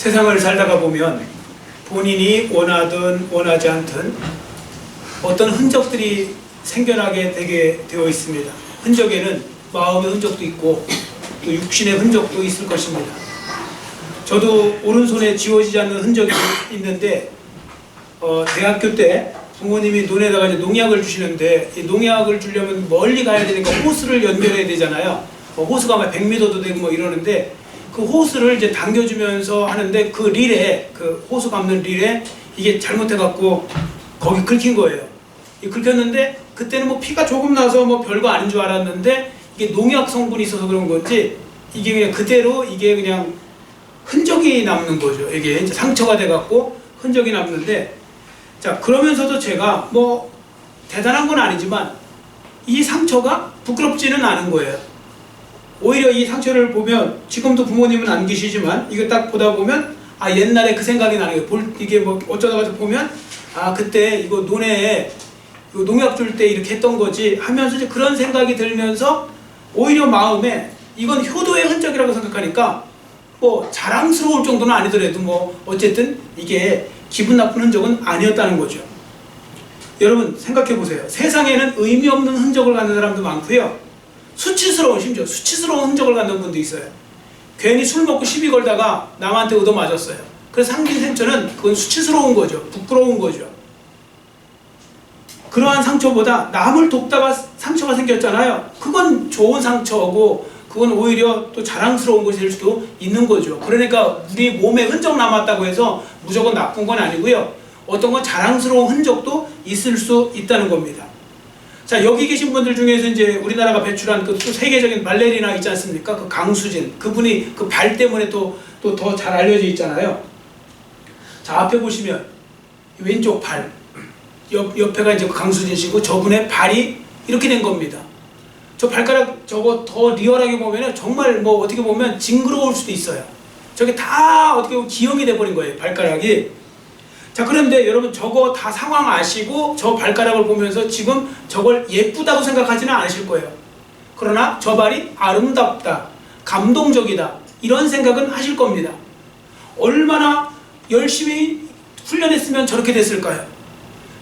세상을 살다가 보면 본인이 원하든 원하지 않든 어떤 흔적들이 생겨나게 되게 되어 있습니다. 흔적에는 마음의 흔적도 있고 또 육신의 흔적도 있을 것입니다. 저도 오른손에 지워지지 않는 흔적이 있는데 대학교 때 부모님이 눈에다가 이제 농약을 주시는데 이 농약을 주려면 멀리 가야 되니까 호스를 연결해야 되잖아요. 호스가 막 100m도 되고 뭐 이러는데 그 호스를 이제 당겨주면서 하는데 그 릴에, 그 호스 감는 릴에 이게 잘못해갖고 거기 긁힌 거예요. 긁혔는데 그때는 뭐 피가 조금 나서 뭐 별거 아닌 줄 알았는데 이게 농약 성분이 있어서 그런 건지 이게 그냥 그대로 이게 그냥 흔적이 남는 거죠. 이게 이제 상처가 돼갖고 흔적이 남는데, 자, 그러면서도 제가 뭐 대단한 건 아니지만 이 상처가 부끄럽지는 않은 거예요. 오히려 이 상처를 보면 지금도 부모님은 안 계시지만 이거 딱 보다 보면 아, 옛날에 그 생각이 나는 거예요. 이게 뭐 어쩌다가 보면 아, 그때 이거 논에 이거 농약 줄 때 이렇게 했던 거지 하면서 이제 그런 생각이 들면서 오히려 마음에 이건 효도의 흔적이라고 생각하니까 뭐 자랑스러울 정도는 아니더라도 뭐 어쨌든 이게 기분 나쁜 흔적은 아니었다는 거죠. 여러분 생각해 보세요. 세상에는 의미 없는 흔적을 갖는 사람도 많고요. 수치스러운, 심지어 수치스러운 흔적을 갖는 분도 있어요. 괜히 술 먹고 시비 걸다가 남한테 얻어맞았어요. 그래서 생긴 상처는 그건 수치스러운 거죠. 부끄러운 거죠. 그러한 상처보다 남을 돕다가 상처가 생겼잖아요. 그건 좋은 상처고 그건 오히려 또 자랑스러운 것이 될 수도 있는 거죠. 그러니까 우리 몸에 흔적 남았다고 해서 무조건 나쁜 건 아니고요. 어떤 건 자랑스러운 흔적도 있을 수 있다는 겁니다. 자, 여기 계신 분들 중에서 이제 우리나라가 배출한 그 또 세계적인 발레리나 있지 않습니까? 그 강수진. 그분이 그 발 때문에 또 더 잘 알려져 있잖아요. 자, 앞에 보시면 왼쪽 발. 옆에가 이제 강수진 씨고 저분의 발이 이렇게 된 겁니다. 저 발가락 저거 더 리얼하게 보면 정말 뭐 어떻게 보면 징그러울 수도 있어요. 저게 다 어떻게 보면 기형이 돼버린 거예요. 발가락이. 자, 그런데 여러분 저거 다 상황 아시고 저 발가락을 보면서 지금 저걸 예쁘다고 생각하지는 않으실 거예요. 그러나 저 발이 아름답다, 감동적이다 이런 생각은 하실 겁니다. 얼마나 열심히 훈련했으면 저렇게 됐을까요?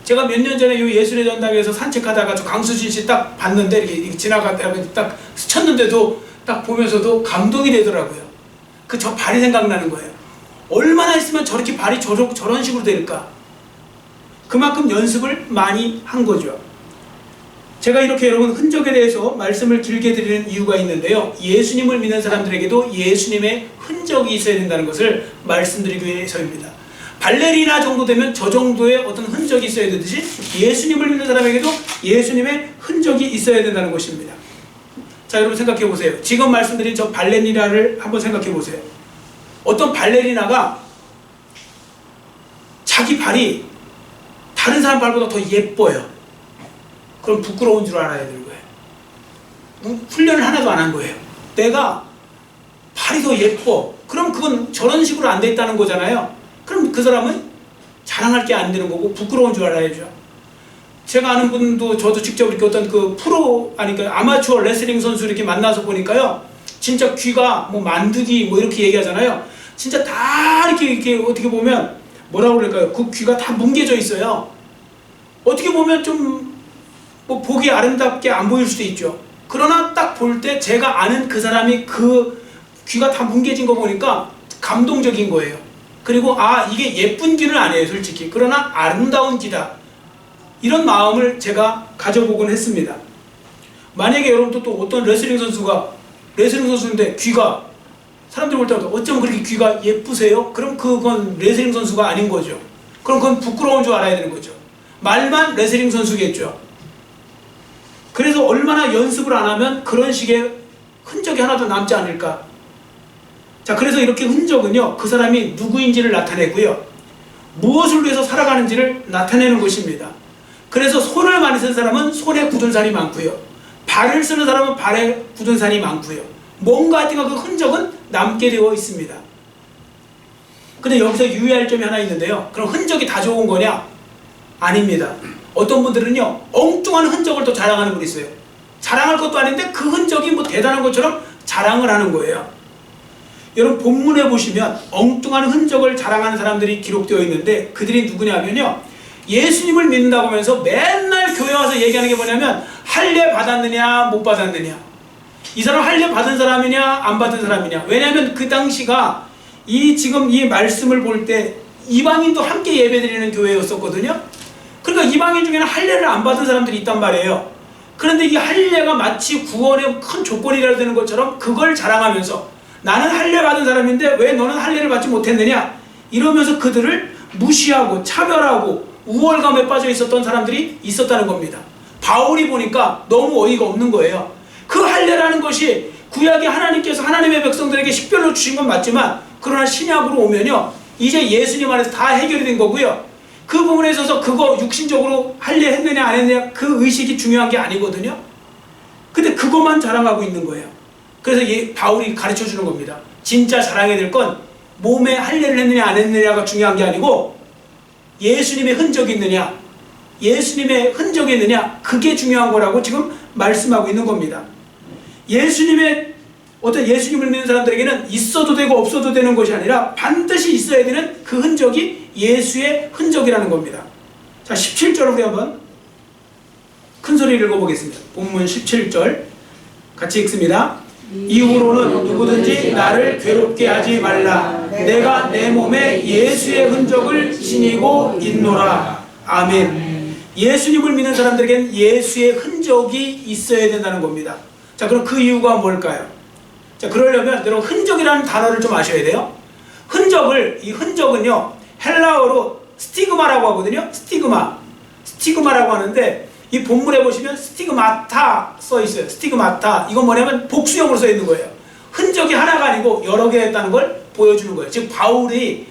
제가 몇 년 전에 이 예술의 전당에서 산책하다가 저 강수진 씨 딱 봤는데 이렇게 지나가다가 딱 스쳤는데도 딱 보면서도 감동이 되더라고요. 그 저 발이 생각나는 거예요. 얼마나 했으면 저렇게 발이 저런 식으로 될까? 그만큼 연습을 많이 한 거죠. 제가 이렇게 여러분 흔적에 대해서 말씀을 길게 드리는 이유가 있는데요. 예수님을 믿는 사람들에게도 예수님의 흔적이 있어야 된다는 것을 말씀드리기 위해서입니다. 발레리나 정도 되면 저 정도의 어떤 흔적이 있어야 되듯이 예수님을 믿는 사람에게도 예수님의 흔적이 있어야 된다는 것입니다. 자, 여러분 생각해 보세요. 지금 말씀드린 저 발레리나를 한번 생각해 보세요. 어떤 발레리나가 자기 발이 다른 사람 발보다 더 예뻐요. 그럼 부끄러운 줄 알아야 되는 거예요. 훈련을 하나도 안 한 거예요. 내가 발이 더 예뻐. 그럼 그건 저런 식으로 안 돼 있다는 거잖아요. 그럼 그 사람은 자랑할 게 안 되는 거고 부끄러운 줄 알아야죠. 제가 아는 분도 저도 직접 이렇게 어떤 그 프로, 아니 그 아마추어 레슬링 선수 이렇게 만나서 보니까요. 진짜 귀가 뭐 만두기 뭐 이렇게 얘기하잖아요. 진짜 다 이렇게 어떻게 보면 뭐라고 그럴까요? 그 귀가 다 뭉개져 있어요. 어떻게 보면 좀 뭐 보기 아름답게 안 보일 수도 있죠. 그러나 딱 볼 때 제가 아는 그 사람이 그 귀가 다 뭉개진 거 보니까 감동적인 거예요. 그리고 아, 이게 예쁜 귀는 아니에요, 솔직히. 그러나 아름다운 귀다. 이런 마음을 제가 가져보곤 했습니다. 만약에 여러분도 또 어떤 레슬링 선수인데 귀가 사람들이 볼 때마다 어쩜 그렇게 귀가 예쁘세요? 그럼 그건 레슬링 선수가 아닌 거죠. 그럼 그건 부끄러운 줄 알아야 되는 거죠. 말만 레슬링 선수겠죠. 그래서 얼마나 연습을 안 하면 그런 식의 흔적이 하나도 남지 않을까. 자, 그래서 이렇게 흔적은요, 그 사람이 누구인지를 나타내고요, 무엇을 위해서 살아가는지를 나타내는 것입니다. 그래서 손을 많이 쓴 사람은 손에 굳은 살이 많고요, 발을 쓰는 사람은 발에 굳은 살이 많고요, 뭔가 하여튼 그 흔적은 남게 되어 있습니다. 근데 여기서 유의할 점이 하나 있는데요. 그럼 흔적이 다 좋은 거냐? 아닙니다. 어떤 분들은요, 엉뚱한 흔적을 또 자랑하는 분이 있어요. 자랑할 것도 아닌데 그 흔적이 뭐 대단한 것처럼 자랑을 하는 거예요. 여러분 본문에 보시면 엉뚱한 흔적을 자랑하는 사람들이 기록되어 있는데 그들이 누구냐면요, 예수님을 믿는다고 하면서 맨날 교회 와서 얘기하는 게 뭐냐면 할례 받았느냐 못 받았느냐, 이 사람 할례 받은 사람이냐 안 받은 사람이냐. 왜냐하면 그 당시가 지금 이 말씀을 볼 때 이방인도 함께 예배드리는 교회였었거든요. 그러니까 이방인 중에는 할례를 안 받은 사람들이 있단 말이에요. 그런데 이 할례가 마치 구원의 큰 조건이라 되는 것처럼 그걸 자랑하면서 나는 할례 받은 사람인데 왜 너는 할례를 받지 못했느냐 이러면서 그들을 무시하고 차별하고 우월감에 빠져 있었던 사람들이 있었다는 겁니다. 바울이 보니까 너무 어이가 없는 거예요. 그 할례라는 것이 구약의 하나님께서 하나님의 백성들에게 식별로 주신 건 맞지만, 그러나 신약으로 오면요 이제 예수님 안에서 다 해결이 된 거고요, 그 부분에 있어서 그거 육신적으로 할례 했느냐 안 했느냐 그 의식이 중요한 게 아니거든요. 근데 그것만 자랑하고 있는 거예요. 그래서 바울이 가르쳐 주는 겁니다. 진짜 자랑해야 될 건 몸에 할례를 했느냐 안 했느냐가 중요한 게 아니고 예수님의 흔적이 있느냐, 예수님의 흔적이 있느냐, 그게 중요한 거라고 지금 말씀하고 있는 겁니다. 예수님을 믿는 사람들에게는 있어도 되고 없어도 되는 것이 아니라 반드시 있어야 되는 그 흔적이 예수의 흔적이라는 겁니다. 자, 17절 우리 한번 큰 소리를 읽어보겠습니다. 본문 17절 같이 읽습니다. 이후로는 누구든지 나를 괴롭게 하지 말라. 내가 내 몸에 예수의 흔적을 지니고 있노라. 아멘. 예수님을 믿는 사람들에게는 예수의 흔적이 있어야 된다는 겁니다. 자, 그럼 그 이유가 뭘까요? 자, 그러려면 여러분 흔적이라는 단어를 좀 아셔야 돼요. 이 흔적은요 헬라어로 스티그마라고 하거든요. 스티그마라고 하는데 이 본문에 보시면 스티그마타 써 있어요. 스티그마타, 이건 뭐냐면 복수형으로 써 있는 거예요. 흔적이 하나가 아니고 여러 개였다는 걸 보여주는 거예요. 즉 바울이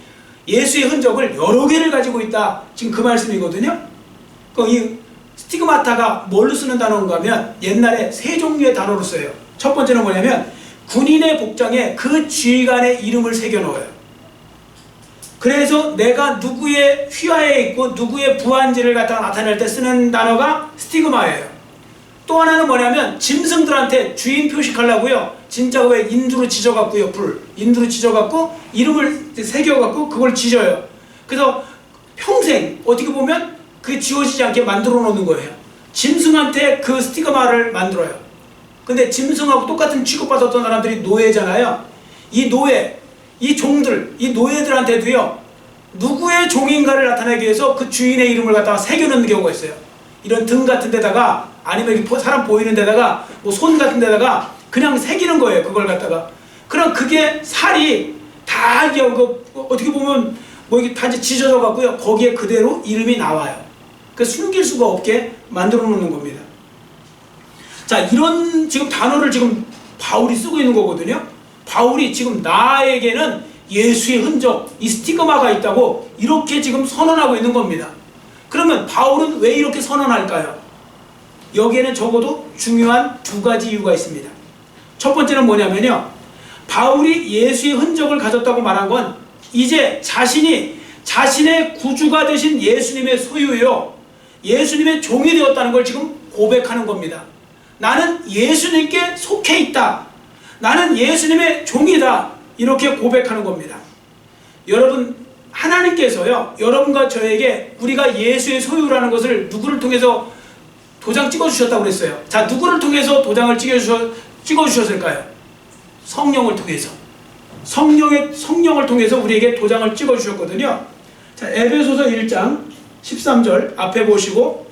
예수의 흔적을 여러 개를 가지고 있다, 지금 그 말씀이거든요. 이 스티그마타가 뭘로 쓰는 단어인가 하면 옛날에 세 종류의 단어로 써요. 첫 번째는 뭐냐면 군인의 복장에 그 지휘관의 이름을 새겨 넣어요. 그래서 내가 누구의 휘하에 있고 누구의 부한지를 갖다가 나타낼 때 쓰는 단어가 스티그마예요. 또 하나는 뭐냐면 짐승들한테 주인 표식하려고요, 진짜 왜 인두로 찢어갖고 인두로 찢어갖고 이름을 새겨갖고 그걸 찢어요. 그래서 평생 어떻게 보면 그게 지워지지 않게 만들어 놓는 거예요. 짐승한테 그 스티그마를 만들어요. 근데 짐승하고 똑같은 취급받았던 사람들이 노예잖아요. 이 종들, 이 노예들한테도요 누구의 종인가를 나타내기 위해서 그 주인의 이름을 갖다가 새겨놓는 경우가 있어요. 이런 등 같은 데다가 아니면 사람 보이는 데다가 뭐 손 같은 데다가 그냥 새기는 거예요. 그걸 갖다가. 그럼 그게 살이 다 어떻게 보면 뭐 이게 다 찢어져 갖고요 거기에 그대로 이름이 나와요. 그래서 숨길 수가 없게 만들어 놓는 겁니다. 자, 이런 지금 단어를 지금 바울이 쓰고 있는 거거든요. 바울이 지금 나에게는 예수의 흔적, 이 스티그마가 있다고 이렇게 지금 선언하고 있는 겁니다. 그러면 바울은 왜 이렇게 선언할까요? 여기에는 적어도 중요한 두 가지 이유가 있습니다. 첫 번째는 뭐냐면요, 바울이 예수의 흔적을 가졌다고 말한 건 이제 자신의 구주가 되신 예수님의 소유요, 예수님의 종이 되었다는 걸 지금 고백하는 겁니다. 나는 예수님께 속해 있다, 나는 예수님의 종이다, 이렇게 고백하는 겁니다. 여러분, 하나님께서요 여러분과 저에게 우리가 예수의 소유라는 것을 누구를 통해서 도장 찍어주셨다고 그랬어요. 자, 누구를 통해서 도장을 찍어주셨을까요? 성령을 통해서. 성령을 통해서 우리에게 도장을 찍어주셨거든요. 자, 에베소서 1장 13절 앞에 보시고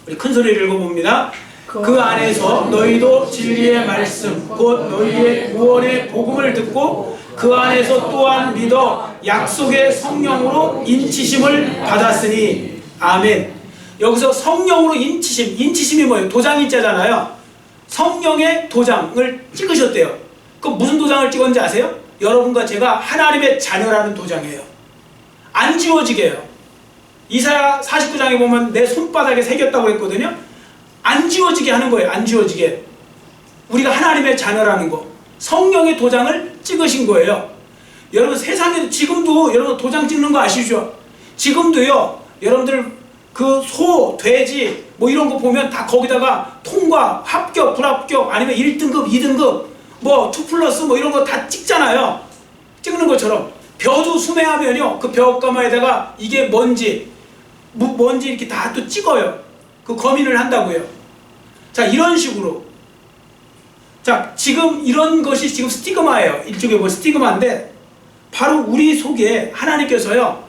우리 큰 소리를 읽어봅니다. 그 안에서 너희도 진리의 말씀 곧 너희의 구원의 복음을 듣고 그 안에서 또한 믿어 약속의 성령으로 인치심을 받았으니. 아멘. 여기서 성령으로 인치심이 뭐예요? 도장일자잖아요. 성령의 도장을 찍으셨대요. 그 무슨 도장을 찍었는지 아세요? 여러분과 제가 하나님의 자녀라는 도장이에요. 안 지워지게 해요. 이사야 49장에 보면 내 손바닥에 새겼다고 했거든요. 안 지워지게 하는 거예요. 안 지워지게. 우리가 하나님의 자녀라는 거, 성령의 도장을 찍으신 거예요. 여러분, 세상에 지금도 여러분 도장 찍는 거 아시죠? 지금도요 여러분들 그 소, 돼지 뭐 이런 거 보면 다 거기다가 통과, 합격, 불합격, 아니면 1등급, 2등급 뭐 2+ 뭐 이런 거 다 찍잖아요. 찍는 것처럼 벼도 수매하면요, 그 벼가마에다가 이게 뭔지 이렇게 다 또 찍어요. 그 검인을 한다고요. 자, 이런 식으로. 자, 지금 이런 것이 지금 스티그마예요. 일종의 뭐 스티그마인데, 바로 우리 속에 하나님께서요,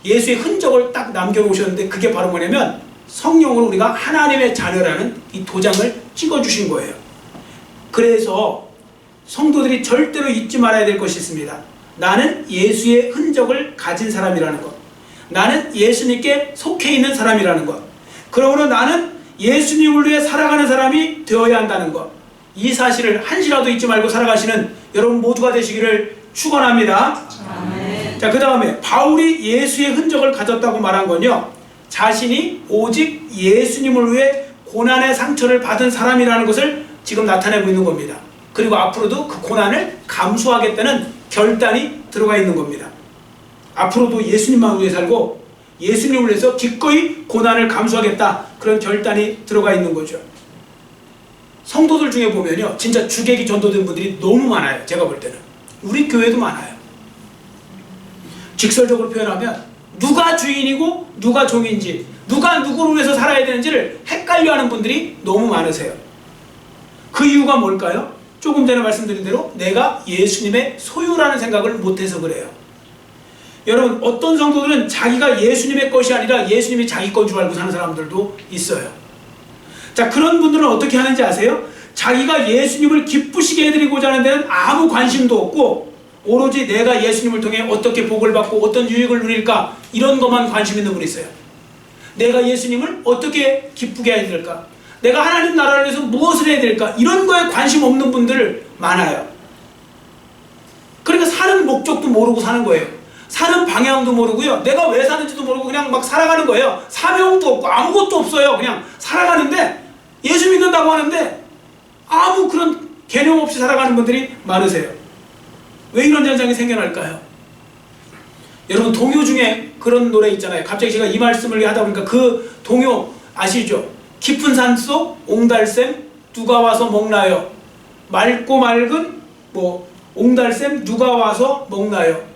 예수의 흔적을 딱 남겨놓으셨는데, 그게 바로 뭐냐면 성령으로 우리가 하나님의 자녀라는 이 도장을 찍어주신 거예요. 그래서 성도들이 절대로 잊지 말아야 될 것이 있습니다. 나는 예수의 흔적을 가진 사람이라는 것. 나는 예수님께 속해 있는 사람이라는 것. 그러므로 나는 예수님을 위해 살아가는 사람이 되어야 한다는 것. 이 사실을 한시라도 잊지 말고 살아가시는 여러분 모두가 되시기를 축원합니다. 자, 그 다음에 바울이 예수의 흔적을 가졌다고 말한 건요, 자신이 오직 예수님을 위해 고난의 상처를 받은 사람이라는 것을 지금 나타내고 있는 겁니다. 그리고 앞으로도 그 고난을 감수하겠다는 결단이 들어가 있는 겁니다. 앞으로도 예수님만 위해 살고 예수님을 위해서 기꺼이 고난을 감수하겠다, 그런 결단이 들어가 있는 거죠. 성도들 중에 보면요, 진짜 주객이 전도된 분들이 너무 많아요. 제가 볼 때는 우리 교회도 많아요. 직설적으로 표현하면 누가 주인이고 누가 종인지, 누가 누구를 위해서 살아야 되는지를 헷갈려하는 분들이 너무 많으세요. 그 이유가 뭘까요? 조금 전에 말씀드린 대로 내가 예수님의 소유라는 생각을 못해서 그래요. 여러분, 어떤 성도들은 자기가 예수님의 것이 아니라 예수님이 자기 건 줄 알고 사는 사람들도 있어요. 자, 그런 분들은 어떻게 하는지 아세요? 자기가 예수님을 기쁘시게 해드리고자 하는 데는 아무 관심도 없고, 오로지 내가 예수님을 통해 어떻게 복을 받고 어떤 유익을 누릴까, 이런 것만 관심 있는 분이 있어요. 내가 예수님을 어떻게 기쁘게 해야 될까, 내가 하나님 나라를 위해서 무엇을 해야 될까, 이런 거에 관심 없는 분들 많아요. 그러니까 사는 목적도 모르고 사는 거예요. 사는 방향도 모르고요, 내가 왜 사는지도 모르고 그냥 막 살아가는 거예요. 사명도 없고 아무것도 없어요. 그냥 살아가는데, 예수 믿는다고 하는데 아무 그런 개념 없이 살아가는 분들이 많으세요. 왜 이런 현상이 생겨날까요? 여러분, 동요 중에 그런 노래 있잖아요. 갑자기 제가 이 말씀을 하다 보니까 그 동요 아시죠? 깊은 산속 옹달샘 누가 와서 먹나요? 맑고 맑은 뭐 옹달샘 누가 와서 먹나요?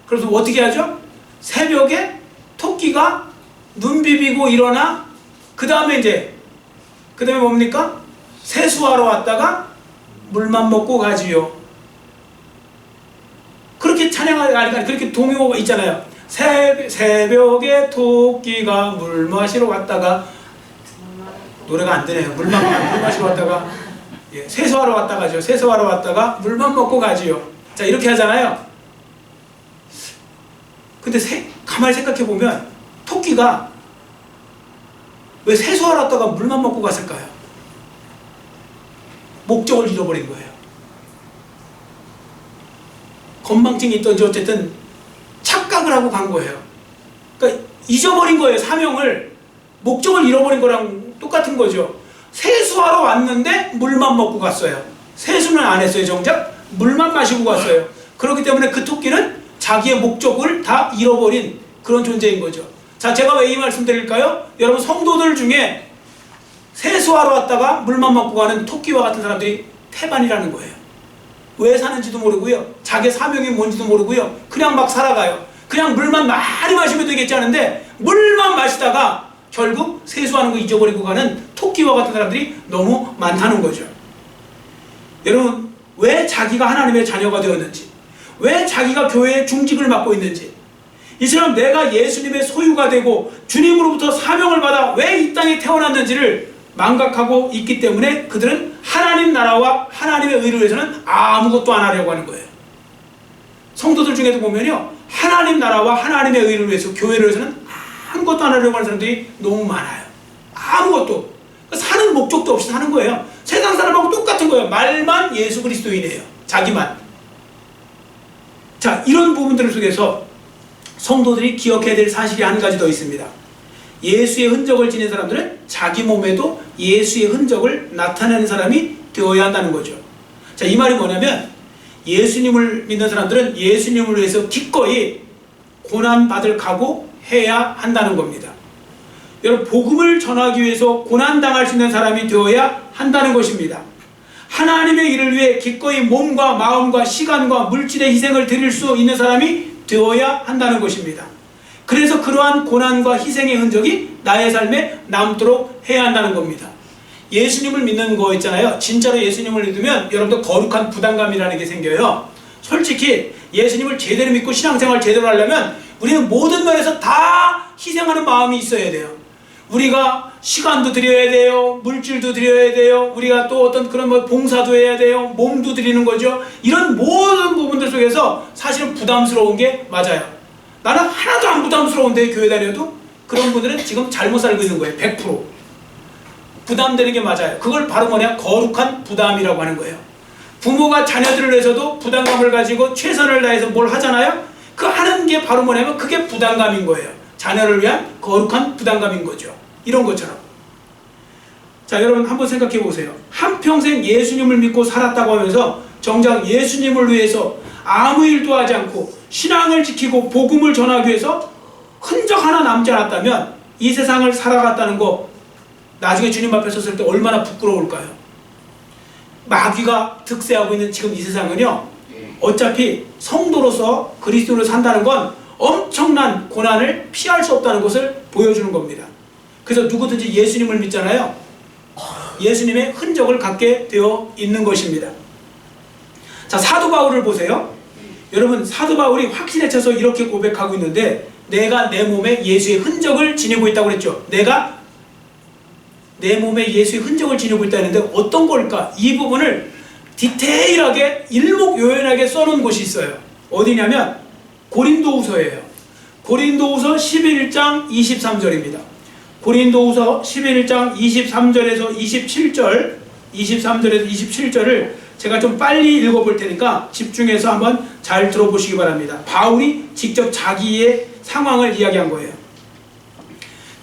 그래서 어떻게 하죠? 새벽에 토끼가 눈 비비고 일어나, 그 다음에 뭡니까? 세수하러 왔다가 물만 먹고 가지요. 그렇게 찬양하니까 그렇게 동요가 있잖아요. 새벽에 토끼가 물 마시러 왔다가, 노래가 안 되네요. 물 마시러 왔다가, 예, 세수하러 왔다가죠. 세수하러 왔다가 물만 먹고 가지요. 자, 이렇게 하잖아요. 근데 가만히 생각해 보면 토끼가 왜 세수하러 왔다가 물만 먹고 갔을까요? 목적을 잃어버린 거예요. 건망증이 있던지 어쨌든 착각을 하고 간 거예요. 그러니까 잊어버린 거예요. 사명을, 목적을 잃어버린 거랑 똑같은 거죠. 세수하러 왔는데 물만 먹고 갔어요. 세수는 안 했어요. 정작 물만 마시고 갔어요. 그렇기 때문에 그 토끼는 자기의 목적을 다 잃어버린 그런 존재인 거죠. 자, 제가 왜 이 말씀 드릴까요? 여러분, 성도들 중에 세수하러 왔다가 물만 먹고 가는 토끼와 같은 사람들이 태반이라는 거예요. 왜 사는지도 모르고요, 자기 사명이 뭔지도 모르고요, 그냥 막 살아가요. 그냥 물만 많이 마시면 되겠지 하는데 물만 마시다가 결국 세수하는 거 잊어버리고 가는 토끼와 같은 사람들이 너무 많다는 거죠. 여러분, 왜 자기가 하나님의 자녀가 되었는지, 왜 자기가 교회의 중직을 맡고 있는지, 이처럼 내가 예수님의 소유가 되고 주님으로부터 사명을 받아 왜 이 땅에 태어났는지를 망각하고 있기 때문에 그들은 하나님 나라와 하나님의 의를 위해서는 아무것도 안 하려고 하는 거예요. 성도들 중에도 보면요, 하나님 나라와 하나님의 의를 위해서, 교회를 위해서는 아무것도 안 하려고 하는 사람들이 너무 많아요. 아무것도. 사는 목적도 없이 사는 거예요. 세상 사람하고 똑같은 거예요. 말만 예수 그리스도인이에요. 자기만. 자, 이런 부분들 속에서 성도들이 기억해야 될 사실이 한 가지 더 있습니다. 예수의 흔적을 지닌 사람들은 자기 몸에도 예수의 흔적을 나타내는 사람이 되어야 한다는 거죠. 자, 이 말이 뭐냐면 예수님을 믿는 사람들은 예수님을 위해서 기꺼이 고난받을 각오해야 한다는 겁니다. 여러분, 복음을 전하기 위해서 고난당할 수 있는 사람이 되어야 한다는 것입니다. 하나님의 일을 위해 기꺼이 몸과 마음과 시간과 물질의 희생을 드릴 수 있는 사람이 되어야 한다는 것입니다. 그래서 그러한 고난과 희생의 흔적이 나의 삶에 남도록 해야 한다는 겁니다. 예수님을 믿는 거 있잖아요. 진짜로 예수님을 믿으면 여러분들 거룩한 부담감이라는 게 생겨요. 솔직히 예수님을 제대로 믿고 신앙생활 제대로 하려면 우리는 모든 면에서 다 희생하는 마음이 있어야 돼요. 우리가 시간도 드려야 돼요. 물질도 드려야 돼요. 우리가 또 어떤 그런 봉사도 해야 돼요. 몸도 드리는 거죠. 이런 모든 부분들 속에서 사실은 부담스러운 게 맞아요. 나는 하나도 안 부담스러운데 교회 다녀도 그런 분들은 지금 잘못 살고 있는 거예요. 100%. 부담되는 게 맞아요. 그걸 바로 뭐냐? 거룩한 부담이라고 하는 거예요. 부모가 자녀들을 위해서도 부담감을 가지고 최선을 다해서 뭘 하잖아요. 그 하는 게 바로 뭐냐면 그게 부담감인 거예요. 자녀를 위한 거룩한 부담감인 거죠. 이런 것처럼. 자, 여러분 한번 생각해 보세요. 한평생 예수님을 믿고 살았다고 하면서 정작 예수님을 위해서 아무 일도 하지 않고 신앙을 지키고 복음을 전하기 위해서 흔적 하나 남지 않았다면 이 세상을 살아갔다는 거 나중에 주님 앞에 섰을 때 얼마나 부끄러울까요? 마귀가 득세하고 있는 지금 이 세상은요, 어차피 성도로서 그리스도로 산다는 건 엄청난 고난을 피할 수 없다는 것을 보여주는 겁니다. 그래서 누구든지 예수님을 믿잖아요. 예수님의 흔적을 갖게 되어 있는 것입니다. 자, 사도 바울을 보세요. 여러분, 사도 바울이 확신에 차서 이렇게 고백하고 있는데, 내가 내 몸에 예수의 흔적을 지니고 있다고 그랬죠. 내가 내 몸에 예수의 흔적을 지니고 있다 했는데 어떤 걸까? 이 부분을 디테일하게 일목요연하게 써놓은 곳이 있어요. 어디냐면 고린도후서예요. 고린도후서 11장 23절입니다. 고린도후서 11장 23절에서 27절, 23절에서 27절을 제가 좀 빨리 읽어볼 테니까 집중해서 한번 잘 들어보시기 바랍니다. 바울이 직접 자기의 상황을 이야기한 거예요.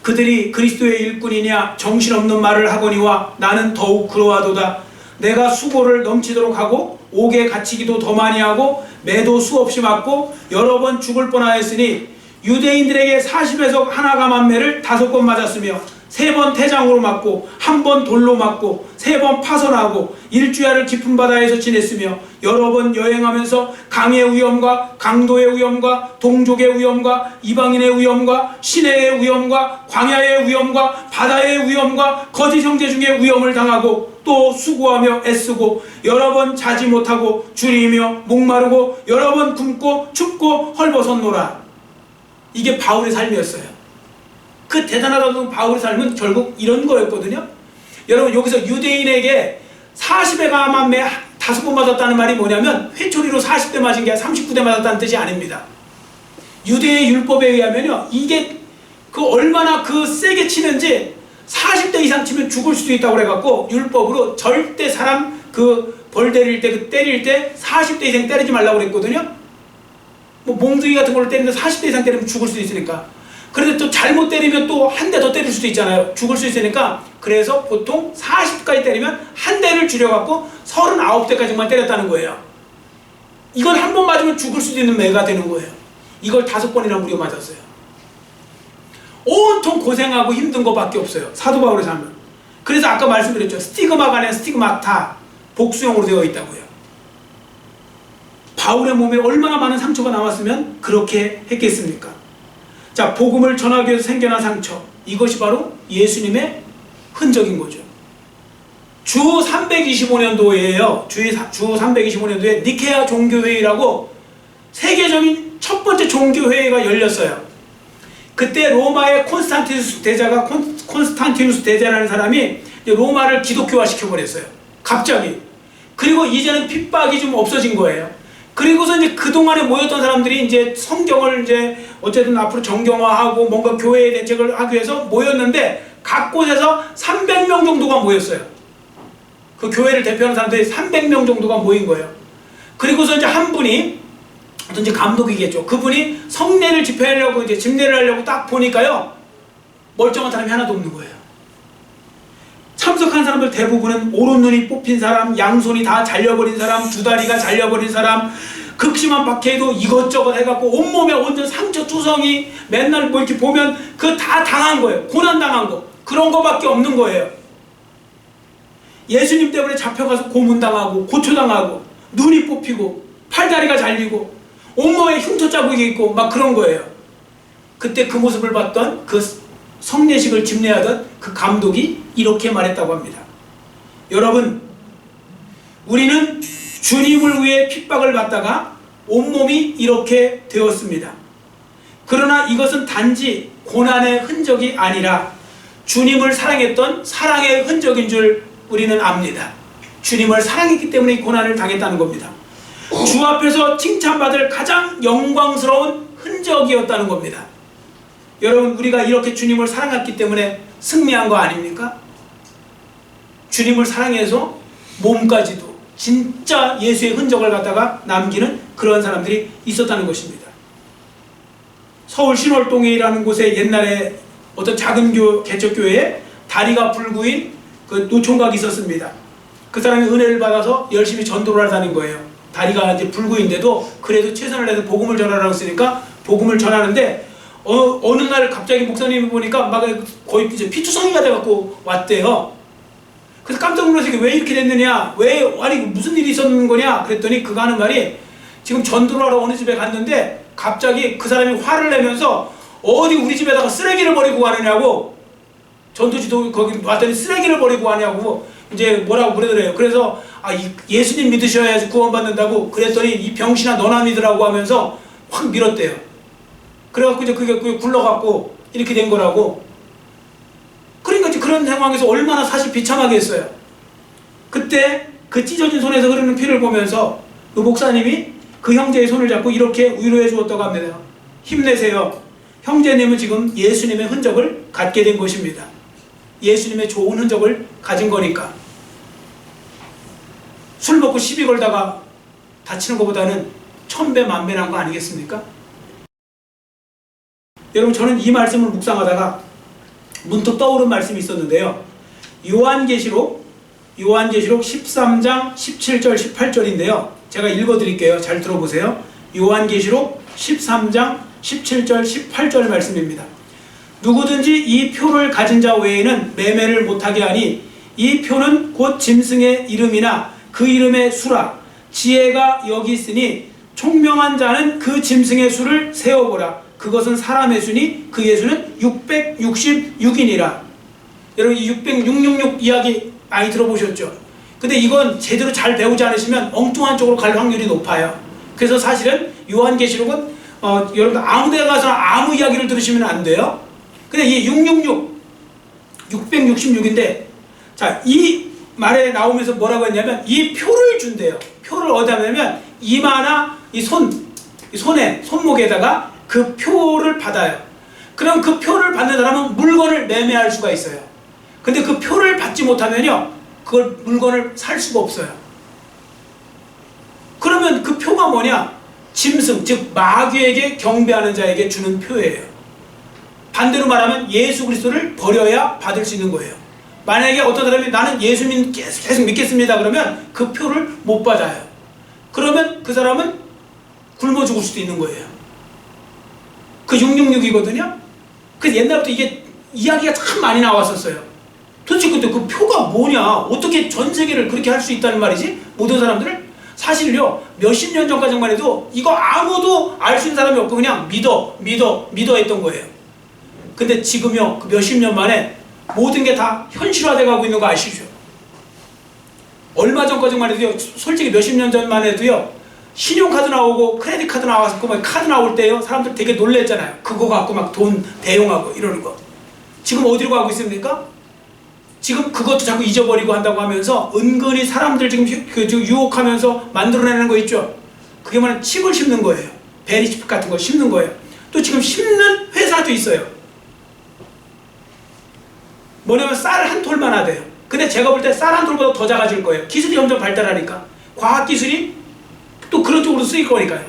그들이 그리스도의 일꾼이냐 정신없는 말을 하거니와 나는 더욱 그러하도다. 내가 수고를 넘치도록 하고 옥에 갇히기도 더 많이 하고 매도 수없이 맞고 여러 번 죽을 뻔하였으니 유대인들에게 40에서 하나가 만매를 5번 맞았으며 3번 태장으로 맞고 1번 돌로 맞고 3번 파선하고 일주야를 깊은 바다에서 지냈으며 여러 번 여행하면서 강의 위험과 강도의 위험과 동족의 위험과 이방인의 위험과 시내의 위험과 광야의 위험과 바다의 위험과 거짓 형제 중에 위험을 당하고 또 수고하며 애쓰고 여러 번 자지 못하고 줄이며 목마르고 여러 번 굶고 춥고 헐벗었노라. 이게 바울의 삶이었어요. 그 대단하다던 바울의 삶은 결국 이런 거였거든요. 여러분, 여기서 유대인에게 40에 가만매 5번 맞았다는 말이 뭐냐면 회초리로 40대 맞은 게 39대 맞았다는 뜻이 아닙니다. 유대의 율법에 의하면요, 이게 그 얼마나 그 세게 치는지 40대 이상 치면 죽을 수도 있다고 그래갖고 율법으로 절대 사람 그 벌 때릴 때, 그 때릴 때 40대 이상 때리지 말라고 그랬거든요. 뭐 몽둥이 같은 걸로 때리는데 40대 이상 때리면 죽을 수도 있으니까. 그런데 또 잘못 때리면 또 한 대 더 때릴 수도 있잖아요. 죽을 수 있으니까. 그래서 보통 40까지 때리면 한 대를 줄여갖고 39대까지만 때렸다는 거예요. 이건 한 번 맞으면 죽을 수도 있는 매가 되는 거예요. 이걸 5번이나 무려 맞았어요. 온통 고생하고 힘든 것밖에 없어요. 사도 바울의 삶은. 그래서 아까 말씀드렸죠. 스티그마가 아니라 스티그마타, 복수형으로 되어 있다고요. 바울의 몸에 얼마나 많은 상처가 남았으면 그렇게 했겠습니까? 자, 복음을 전하기 위해서 생겨난 상처, 이것이 바로 예수님의 흔적인 거죠. 주 325년도에요. 주 325년도에 니케아 종교회의라고 세계적인 첫 번째 종교회의가 열렸어요. 그때 로마의 콘스탄티누스 대제라는 사람이 로마를 기독교화 시켜버렸어요. 갑자기. 그리고 이제는 핍박이 좀 없어진 거예요. 그리고서 이제 그동안에 모였던 사람들이 이제 성경을 이제 어쨌든 앞으로 정경화하고 뭔가 교회의 대책을 하기 위해서 모였는데 각 곳에서 300명 정도가 모였어요. 그 교회를 대표하는 사람들이 300명 정도가 모인 거예요. 그리고서 이제 한 분이 어떤지 감독이겠죠. 그분이 성례를 집회하려고 이제 집례를 하려고 딱 보니까요, 멀쩡한 사람이 하나도 없는 거예요. 참석한 사람들 대부분은 오른눈이 뽑힌 사람, 양손이 다 잘려버린 사람, 두 다리가 잘려버린 사람, 극심한 박해에도 이것저것 해갖고 온몸에 완전 상처 투성이 맨날 뭐 이렇게 보면 그 다 당한 거예요. 고난당한 거. 그런 거밖에 없는 거예요. 예수님 때문에 잡혀가서 고문당하고 고초당하고 눈이 뽑히고 팔다리가 잘리고 온몸에 흉터 자국이 있고 막 그런 거예요. 그때 그 모습을 봤던 그 성례식을 집례하던 그 감독이 이렇게 말했다고 합니다. 여러분, 우리는 주님을 위해 핍박을 받다가 온몸이 이렇게 되었습니다. 그러나 이것은 단지 고난의 흔적이 아니라 주님을 사랑했던 사랑의 흔적인 줄 우리는 압니다. 주님을 사랑했기 때문에 이 고난을 당했다는 겁니다. 주 앞에서 칭찬받을 가장 영광스러운 흔적이었다는 겁니다. 여러분, 우리가 이렇게 주님을 사랑했기 때문에 승리한 거 아닙니까? 주님을 사랑해서 몸까지도 진짜 예수의 흔적을 갖다가 남기는 그런 사람들이 있었다는 것입니다. 서울 신월동이라는 곳에 옛날에 어떤 작은 개척교회에 다리가 불구인 그 노총각이 있었습니다. 그 사람이 은혜를 받아서 열심히 전도를 하다는 거예요. 다리가 이제 불구인데도 그래도 최선을 다해서 복음을 전하라고 했으니까 복음을 전하는데 어느 날 갑자기 목사님이 보니까 막 거의 이제 피투성이가 돼갖고 왔대요. 그래서 깜짝 놀라서 왜 이렇게 됐느냐, 아니 무슨 일이 있었는 거냐 그랬더니 그가 하는 말이 지금 전도를 하러 어느 집에 갔는데 갑자기 그 사람이 화를 내면서 어디 우리 집에다가 쓰레기를 버리고 가느냐고, 전도지도 거기 왔더니 쓰레기를 버리고 가냐고 이제 뭐라고 그러더래요. 그래서 예수님 믿으셔야지 구원받는다고 그랬더니 이 병신아 너나 믿으라고 하면서 확 밀었대요. 그래갖고 이제 그게 굴러갖고 이렇게 된 거라고. 그러니까 이제 그런 상황에서 얼마나 사실 비참하게 했어요. 그때 그 찢어진 손에서 흐르는 피를 보면서 그 목사님이 그 형제의 손을 잡고 이렇게 위로해 주었다고 합니다. 힘내세요. 형제님은 지금 예수님의 흔적을 갖게 된 것입니다. 예수님의 좋은 흔적을 가진 거니까. 술 먹고 시비 걸다가 다치는 것보다는 1000배 만배 난 거 아니겠습니까? 여러분, 저는 이 말씀을 묵상하다가 문득 떠오른 말씀이 있었는데요. 요한계시록 13장 17절 18절인데요. 제가 읽어드릴게요. 잘 들어보세요. 요한계시록 13장 17절 18절 말씀입니다. 누구든지 이 표를 가진 자 외에는 매매를 못하게 하니 이 표는 곧 짐승의 이름이나 그 이름의 수라. 지혜가 여기 있으니 총명한 자는 그 짐승의 수를 세어보라. 그것은 사람의 수니 그의 수는 666이니라. 여러분, 이 666 이야기 많이 들어보셨죠? 근데 이건 제대로 잘 배우지 않으시면 엉뚱한 쪽으로 갈 확률이 높아요. 그래서 사실은 요한계시록은 여러분들 아무 데 가서 아무 이야기를 들으시면 안 돼요. 근데 이 666인데, 자, 이 말에 나오면서 뭐라고 했냐면 이 표를 준대요. 표를 어디다 하냐면 이마나 이 손목에다가 그 표를 받아요. 그럼 그 표를 받는 사람은 물건을 매매할 수가 있어요. 근데 그 표를 받지 못하면요, 그걸 물건을 살 수가 없어요. 그러면 그 표가 뭐냐? 짐승, 즉 마귀에게 경배하는 자에게 주는 표예요. 반대로 말하면 예수 그리스도를 버려야 받을 수 있는 거예요. 만약에 어떤 사람이 나는 예수님 계속 믿겠습니다 그러면 그 표를 못 받아요. 그러면 그 사람은 굶어 죽을 수도 있는 거예요. 그 666이거든요. 그래서 옛날부터 이게 이야기가 참 많이 나왔었어요. 도대체 그때 그 표가 뭐냐? 어떻게 전 세계를 그렇게 할 수 있다는 말이지? 모든 사람들을? 사실요, 몇십 년 전까지만 해도 이거 아무도 알 수 있는 사람이 없고 그냥 믿어 했던 거예요. 근데 지금요, 그 몇십 년 만에 모든 게 다 현실화돼 가고 있는 거 아시죠? 얼마 전까지만 해도요, 솔직히 몇십 년 전만 해도요, 신용카드 나오고 크레딧 카드 나와서 막 카드 나올 때요, 사람들 되게 놀랬잖아요. 그거 갖고 막 돈 대용하고 이러는 거. 지금 어디로 가고 있습니까? 지금 그것도 자꾸 잊어버리고 한다고 하면서 은근히 사람들 지금 유혹하면서 만들어내는 거 있죠? 그게 뭐냐면 칩을 심는 거예요. 베리칩 같은 거 심는 거예요. 또 지금 심는 회사도 있어요. 뭐냐면 쌀 한 톨만 하대요. 근데 제가 볼 때 쌀 한 톨보다 더 작아질 거예요. 기술이 점점 발달하니까. 과학기술이 또 그런 쪽으로 쓰일 거니까요.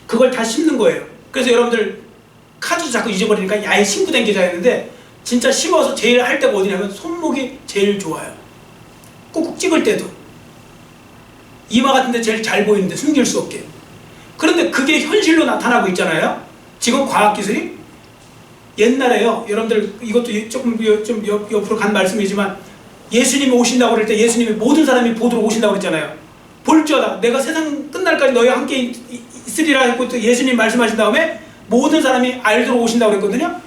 그걸 다 심는 거예요. 그래서 여러분들 카드도 자꾸 잊어버리니까 야이 심고 댕기자 했는데, 진짜 심어서 제일 할 때가 어디냐면 손목이 제일 좋아요. 꾹꾹 찍을 때도 이마 같은 데 제일 잘 보이는데 숨길 수 없게. 그런데 그게 현실로 나타나고 있잖아요. 지금 과학기술이. 옛날에요, 여러분들 이것도 조금 좀 옆으로 간 말씀이지만 예수님이 오신다고 그럴 때 예수님이 모든 사람이 보도록 오신다고 그랬잖아요. 볼지어다 내가 세상 끝날까지 너희와 함께 있으리라 했고, 또 예수님 말씀하신 다음에 모든 사람이 알도록 오신다고 그랬거든요.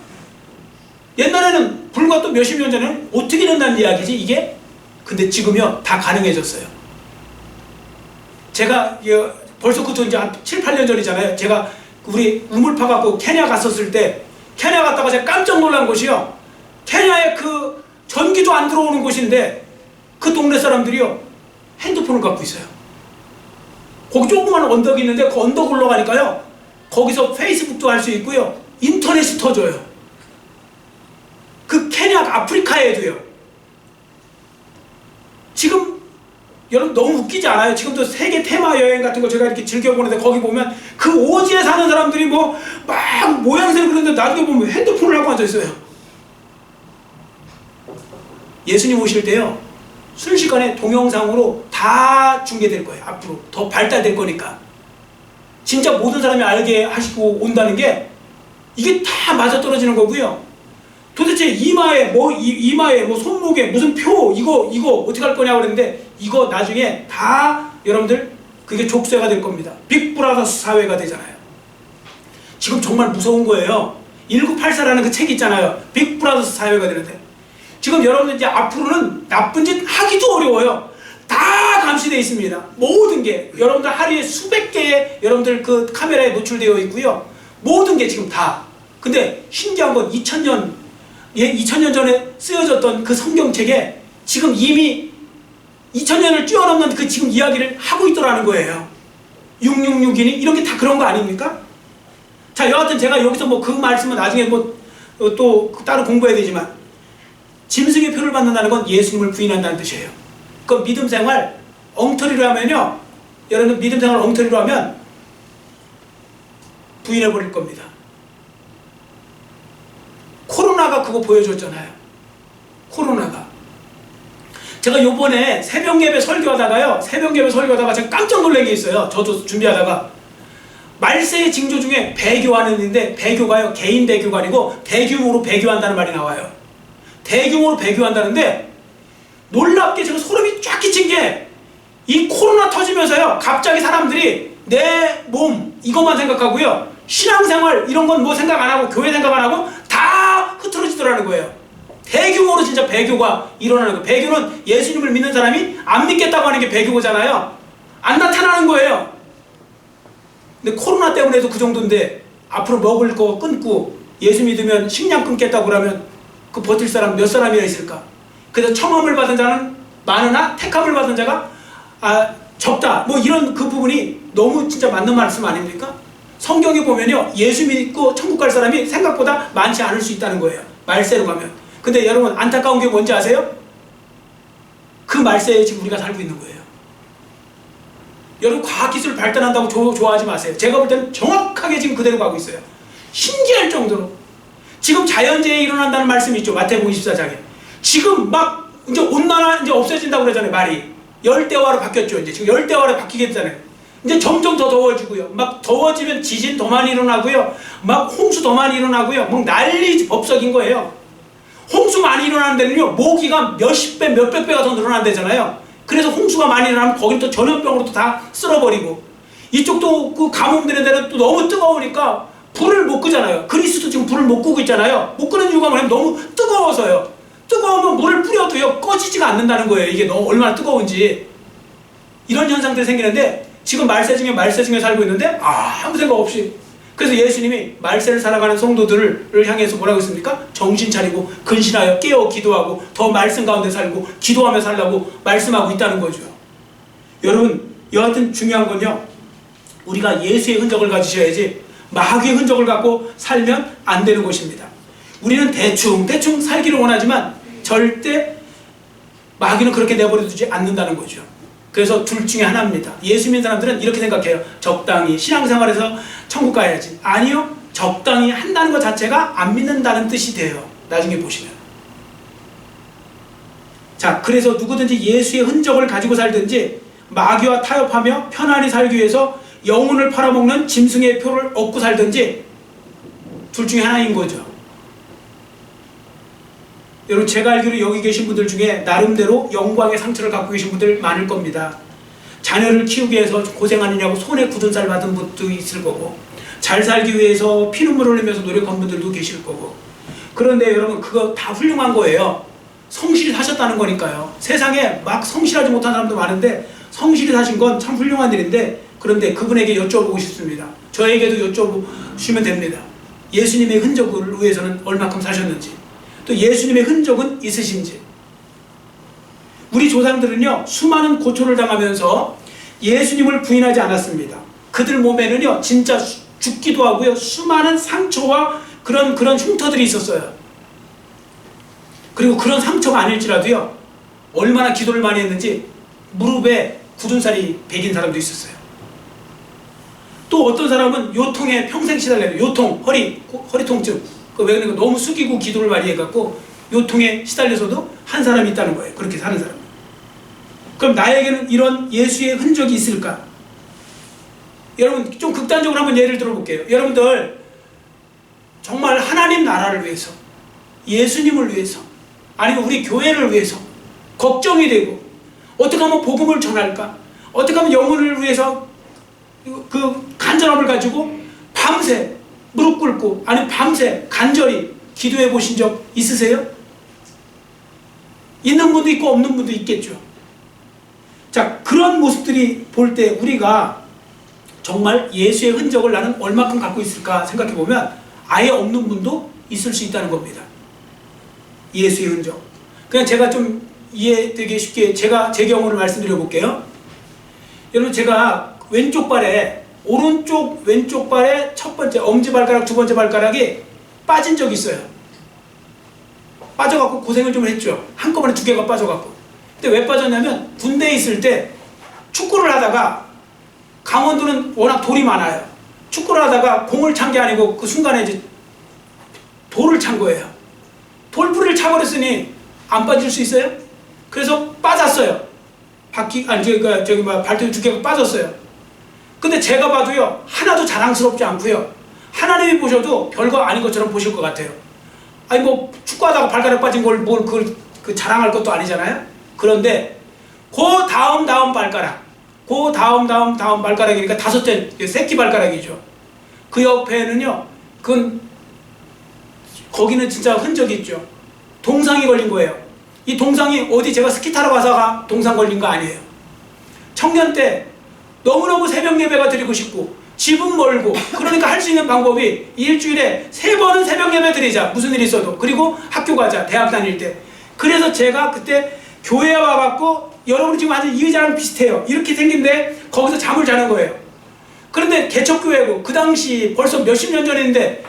옛날에는 불과 또 몇십 년 전에는 어떻게 된다는 이야기지 이게? 근데 지금요 다 가능해졌어요. 제가 벌써 그것도 이제 한 7, 8년 전이잖아요. 제가 우리 우물파 갖고 케냐 갔었을 때, 케냐 갔다가 제가 깜짝 놀란 곳이요, 케냐에 그 전기도 안 들어오는 곳인데 그 동네 사람들이요 핸드폰을 갖고 있어요. 거기 조그만 언덕이 있는데 그 언덕 올라가니까요 거기서 페이스북도 할 수 있고요 인터넷이 터져요. 그 케냐 아프리카에도요. 지금 여러분 너무 웃기지 않아요? 지금도 세계 테마 여행 같은 거 제가 이렇게 즐겨보는데 거기 보면 그 오지에 사는 사람들이 뭐 막 모양새를 그리는데 나중에 보면 핸드폰을 하고 앉아있어요. 예수님 오실 때요 순식간에 동영상으로 다 중계될 거예요. 앞으로 더 발달될 거니까 진짜 모든 사람이 알게 하시고 온다는 게 이게 다 맞아떨어지는 거고요. 도대체 이마에 뭐 손목에 무슨 표 이거 어떻게 할 거냐고 그랬는데 이거 나중에 다 여러분들 그게 족쇄가 될 겁니다. 빅브라더스 사회가 되잖아요. 지금 정말 무서운 거예요. 1984라는 그 책 있잖아요. 빅브라더스 사회가 되는데 지금 여러분들 이제 앞으로는 나쁜 짓 하기도 어려워요. 다 감시되어 있습니다. 모든 게 여러분들 하루에 수백 개의 여러분들 그 카메라에 노출되어 있고요. 모든 게 지금 다. 근데 신기한 건 2000년 전에 쓰여졌던 그 성경책에 지금 이미 2000년을 뛰어넘는 그 지금 이야기를 하고 있더라는 거예요. 6662니 이런 게 다 그런 거 아닙니까? 자, 여하튼 제가 여기서 뭐 그 말씀은 나중에 뭐 또 따로 공부해야 되지만 짐승의 표를 받는다는 건 예수님을 부인한다는 뜻이에요. 그 믿음 생활 엉터리로 하면요, 여러분 믿음 생활 엉터리로 하면 부인해 버릴 겁니다. 코로나가 그거 보여줬잖아요. 코로나가. 제가 요번에 새벽 예배 설교하다가 제가 깜짝 놀란 게 있어요. 저도 준비하다가 말세의 징조 중에 배교하는 인데 배교가요 개인 배교가 아니고 대규모로 배교한다는 말이 나와요. 대규모로 배교한다는데 놀랍게 제가 소름이 쫙 끼친 게 이 코로나 터지면서요 갑자기 사람들이 내 몸 이것만 생각하고요 신앙생활 이런 건 뭐 생각 안 하고 교회 생각 안 하고 다 흐트러지더라는 거예요. 대규모로 진짜 배교가 일어나는 거예요. 배교는 예수님을 믿는 사람이 안 믿겠다고 하는 게 배교잖아요. 안 나타나는 거예요. 근데 코로나 때문에도 그 정도인데 앞으로 먹을 거 끊고 예수 믿으면 식량 끊겠다고 그러면 그 버틸 사람 몇 사람이나 있을까? 그래서 청함을 받은 자는 많으나 택함을 받은 자가 적다. 뭐 이런 그 부분이 너무 진짜 맞는 말씀 아닙니까? 성경에 보면요 예수 믿고 천국 갈 사람이 생각보다 많지 않을 수 있다는 거예요. 말세로 가면. 근데 여러분 안타까운 게 뭔지 아세요? 그 말세에 지금 우리가 살고 있는 거예요. 여러분 과학기술 발전한다고 좋아하지 마세요. 제가 볼 때는 정확하게 지금 그대로 가고 있어요. 신기할 정도로. 지금 자연재해 일어난다는 말씀이 있죠. 마태복음 24장에. 지금 막 이제 온난화 이제 없어진다고 그러잖아요. 말이. 열대화로 바뀌었죠. 이제 지금 열대화로 바뀌게 되잖아요. 이제 점점 더 더워지고요. 막 더워지면 지진 더 많이 일어나고요. 막 홍수 더 많이 일어나고요. 막 난리 법석인 거예요. 홍수 많이 일어나는 데는요. 모기가 몇십 배, 몇백 배가 더 늘어난다잖아요. 그래서 홍수가 많이 일어나면 거긴 또 전염병으로 또 다 쓸어버리고 이쪽도 그 가뭄되는 데는 또 너무 뜨거우니까 불을 못 끄잖아요. 그리스도 지금 불을 못 끄고 있잖아요. 못 끄는 이유가 뭐냐면 너무 뜨거워서요. 뜨거우면 물을 뿌려도요 꺼지지가 않는다는 거예요. 이게 너무 얼마나 뜨거운지. 이런 현상들이 생기는데 지금 말세 중에 살고 있는데 아무 생각 없이. 그래서 예수님이 말세를 살아가는 성도들을 향해서 뭐라고 했습니까? 정신 차리고 근신하여 깨어 기도하고 더 말씀 가운데 살고 기도하며 살라고 말씀하고 있다는 거죠. 여러분 여하튼 중요한 건요 우리가 예수의 흔적을 가지셔야지 마귀의 흔적을 갖고 살면 안 되는 것입니다. 우리는 대충 살기를 원하지만 절대 마귀는 그렇게 내버려 두지 않는다는 거죠. 그래서 둘 중에 하나입니다. 예수 믿는 사람들은 이렇게 생각해요. 적당히 신앙생활에서 천국 가야지. 아니요. 적당히 한다는 것 자체가 안 믿는다는 뜻이 돼요. 나중에 보시면. 자, 그래서 누구든지 예수의 흔적을 가지고 살든지 마귀와 타협하며 편안히 살기 위해서 영혼을 팔아먹는 짐승의 표를 얻고 살든지 둘 중에 하나인 거죠. 여러분 제가 알기로 여기 계신 분들 중에 나름대로 영광의 상처를 갖고 계신 분들 많을 겁니다. 자녀를 키우기 위해서 고생하느냐고 손에 굳은 살 받은 분도 있을 거고, 잘 살기 위해서 피눈물 흘리면서 노력한 분들도 계실 거고. 그런데 여러분 그거 다 훌륭한 거예요. 성실히 사셨다는 거니까요. 세상에 막 성실하지 못한 사람도 많은데 성실히 사신 건 참 훌륭한 일인데, 그런데 그분에게 여쭤보고 싶습니다. 저에게도 여쭤보시면 됩니다. 예수님의 흔적을 위해서는 얼마큼 사셨는지, 또 예수님의 흔적은 있으신지. 우리 조상들은요 수많은 고초를 당하면서 예수님을 부인하지 않았습니다. 그들 몸에는요 진짜 죽기도 하고요 수많은 상처와 그런 흉터들이 있었어요. 그리고 그런 상처가 아닐지라도요 얼마나 기도를 많이 했는지 무릎에 굳은 살이 배긴 사람도 있었어요. 또 어떤 사람은 요통에 평생 시달려요. 요통, 허리 통증. 왜 그러니까 너무 숙이고 기도를 많이 해갖고 요통에 시달려서도 한 사람이 있다는 거예요. 그렇게 사는 사람. 그럼 나에게는 이런 예수의 흔적이 있을까? 여러분 좀 극단적으로 한번 예를 들어볼게요. 여러분들 정말 하나님 나라를 위해서, 예수님을 위해서, 아니면 우리 교회를 위해서 걱정이 되고, 어떻게 하면 복음을 전할까? 어떻게 하면 영혼을 위해서 그 간절함을 가지고 밤새 무릎 꿇고, 아니 밤새 간절히 기도해 보신 적 있으세요? 있는 분도 있고 없는 분도 있겠죠. 자, 그런 모습들이 볼 때 우리가 정말 예수의 흔적을 나는 얼마큼 갖고 있을까 생각해 보면 아예 없는 분도 있을 수 있다는 겁니다. 예수의 흔적. 그냥 제가 좀 이해되기 쉽게 제가 제 경우를 말씀드려 볼게요. 여러분 제가 왼쪽 발에, 오른쪽 왼쪽 발에 첫 번째 엄지발가락, 두 번째 발가락이 빠진 적이 있어요. 빠져갖고 고생을 좀 했죠. 한꺼번에 두 개가 빠져갖고. 근데 왜 빠졌냐면 군대에 있을 때 축구를 하다가, 강원도는 워낙 돌이 많아요. 축구를 하다가 공을 찬 게 아니고 그 순간에 이제 돌을 찬 거예요. 돌뿌리를 차버렸으니 안 빠질 수 있어요? 그래서 빠졌어요. 발톱이 두 개가 빠졌어요. 근데 제가 봐도요 하나도 자랑스럽지 않고요, 하나님이 보셔도 별거 아닌 것처럼 보실 것 같아요. 아니 뭐 축구하다가 발가락 빠진 걸 뭘 그 자랑할 것도 아니잖아요. 그런데 그 다음 발가락, 그 다음 발가락이니까 다섯째 새끼 발가락이죠. 그 옆에는요, 거기는 진짜 흔적이 있죠. 동상이 걸린 거예요. 이 동상이 어디 제가 스키 타러 가다가 동상 걸린 거 아니에요. 청년 때 너무너무 새벽 예배가 드리고 싶고 집은 멀고, 그러니까 할 수 있는 방법이 일주일에 3번은 새벽 예배 드리자, 무슨 일이 있어도. 그리고 학교 가자, 대학 다닐 때. 그래서 제가 그때 교회에 와갖고, 여러분이 지금 아주 이 의자랑 비슷해요. 이렇게 생긴데 거기서 잠을 자는 거예요. 그런데 개척교회고 그 당시 벌써 몇십 년 전인데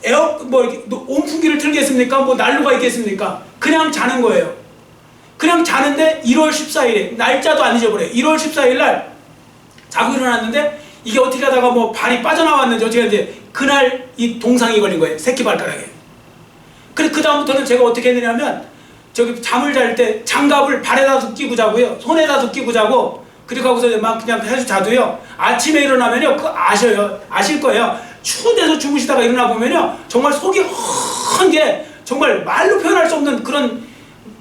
이렇게 온풍기를 틀겠습니까? 난로가 있겠습니까? 그냥 자는 거예요. 그냥 자는데 1월 14일에, 날짜도 안 잊어버려요. 1월 14일 날 자고 일어났는데 이게 어떻게 하다가 발이 빠져나왔는지 어떻게 했는지 그날 이 동상이 걸린 거예요. 새끼 발가락에. 그래 그 다음부터는 제가 어떻게 했느냐면 잠을 잘 때 장갑을 발에다도 끼고 자고요, 손에다도 끼고 자고, 그리고 하고서 막 그냥 해서 자도요, 아침에 일어나면요 아실 거예요. 추운 데서 주무시다가 일어나 보면요 정말 속이 헌 게 정말 말로 표현할 수 없는 그런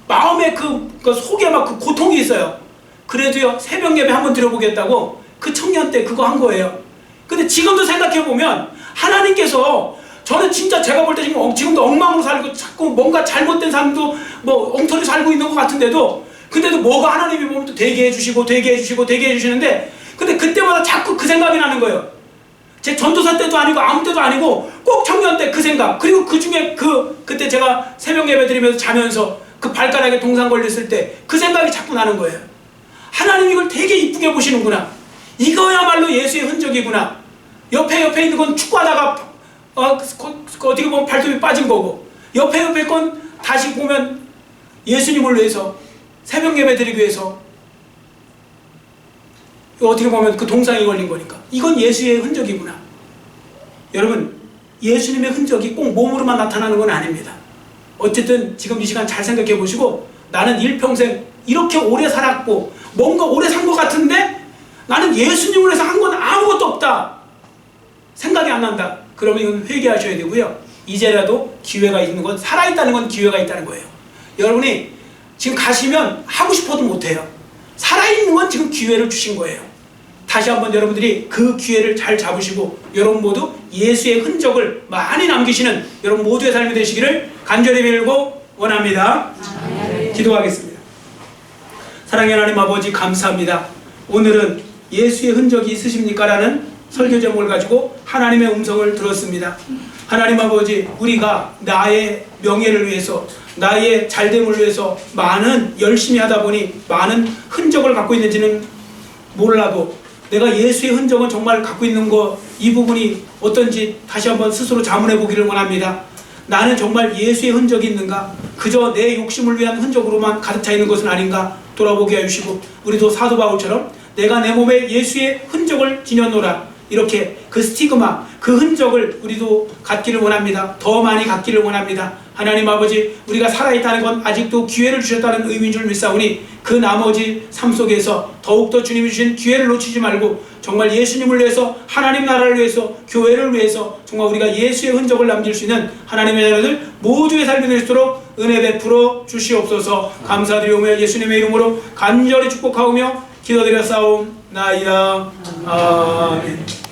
마음의 그 속에 막 그 고통이 있어요. 그래도요 새벽 예배 한번 드려보겠다고 그 청년 때 그거 한 거예요. 근데 지금도 생각해 보면 하나님께서, 저는 진짜 제가 볼 때 지금도 엉망으로 살고 자꾸 뭔가 잘못된 삶도 엉터리 살고 있는 것 같은데도, 근데도 뭐가 하나님이 보면 또 되게 해주시고 되게 해주시고 되게 해주시는데, 근데 그때마다 자꾸 그 생각이 나는 거예요. 제 전도사 때도 아니고 아무 때도 아니고 꼭 청년 때 그 생각, 그리고 그 중에 그때 제가 새벽 예배 드리면서 자면서 그 발가락에 동상 걸렸을 때 그 생각이 자꾸 나는 거예요. 하나님 이걸 되게 이쁘게 보시는구나. 이거야말로 예수의 흔적이구나. 옆에 있는 건 축구하다가 어떻게 보면 발톱이 빠진 거고, 옆에 건 다시 보면 예수님을 위해서 새벽 예배 드리기 위해서 어떻게 보면 그 동상이 걸린 거니까 이건 예수의 흔적이구나. 여러분 예수님의 흔적이 꼭 몸으로만 나타나는 건 아닙니다. 어쨌든 지금 이 시간 잘 생각해 보시고, 나는 일평생 이렇게 오래 살았고 뭔가 오래 산 것 같은데 나는 예수님을 위해서 한 건 아무것도 없다, 생각이 안 난다. 그러면 이건 회개하셔야 되고요. 이제라도 기회가 있는 건, 살아있다는 건 기회가 있다는 거예요. 여러분이 지금 가시면 하고 싶어도 못해요. 살아있는 건 지금 기회를 주신 거예요. 다시 한번 여러분들이 그 기회를 잘 잡으시고 여러분 모두 예수의 흔적을 많이 남기시는 여러분 모두의 삶이 되시기를 간절히 빌고 원합니다. 기도하겠습니다. 사랑의 하나님 아버지, 감사합니다. 오늘은 예수의 흔적이 있으십니까? 라는 설교 제목을 가지고 하나님의 음성을 들었습니다. 하나님 아버지, 우리가 나의 명예를 위해서, 나의 잘됨을 위해서 많은 열심히 하다 보니 많은 흔적을 갖고 있는지는 몰라도 내가 예수의 흔적은 정말 갖고 있는 거, 이 부분이 어떤지 다시 한번 스스로 자문해 보기를 원합니다. 나는 정말 예수의 흔적이 있는가? 그저 내 욕심을 위한 흔적으로만 가득 차 있는 것은 아닌가 돌아보게 해주시고, 우리도 사도 바울처럼 내가 내 몸에 예수의 흔적을 지녔노라, 이렇게 그 스티그마, 그 흔적을 우리도 갖기를 원합니다. 더 많이 갖기를 원합니다. 하나님 아버지, 우리가 살아있다는 건 아직도 기회를 주셨다는 의미인 줄 믿사오니 그 나머지 삶 속에서 더욱더 주님이 주신 기회를 놓치지 말고 정말 예수님을 위해서, 하나님 나라를 위해서, 교회를 위해서 정말 우리가 예수의 흔적을 남길 수 있는 하나님의 자녀들 모두의 삶이 될 수 있도록 은혜 베풀어 주시옵소서. 감사드리오며 예수님의 이름으로 간절히 축복하오며 기도드려 싸움나이다. 아멘.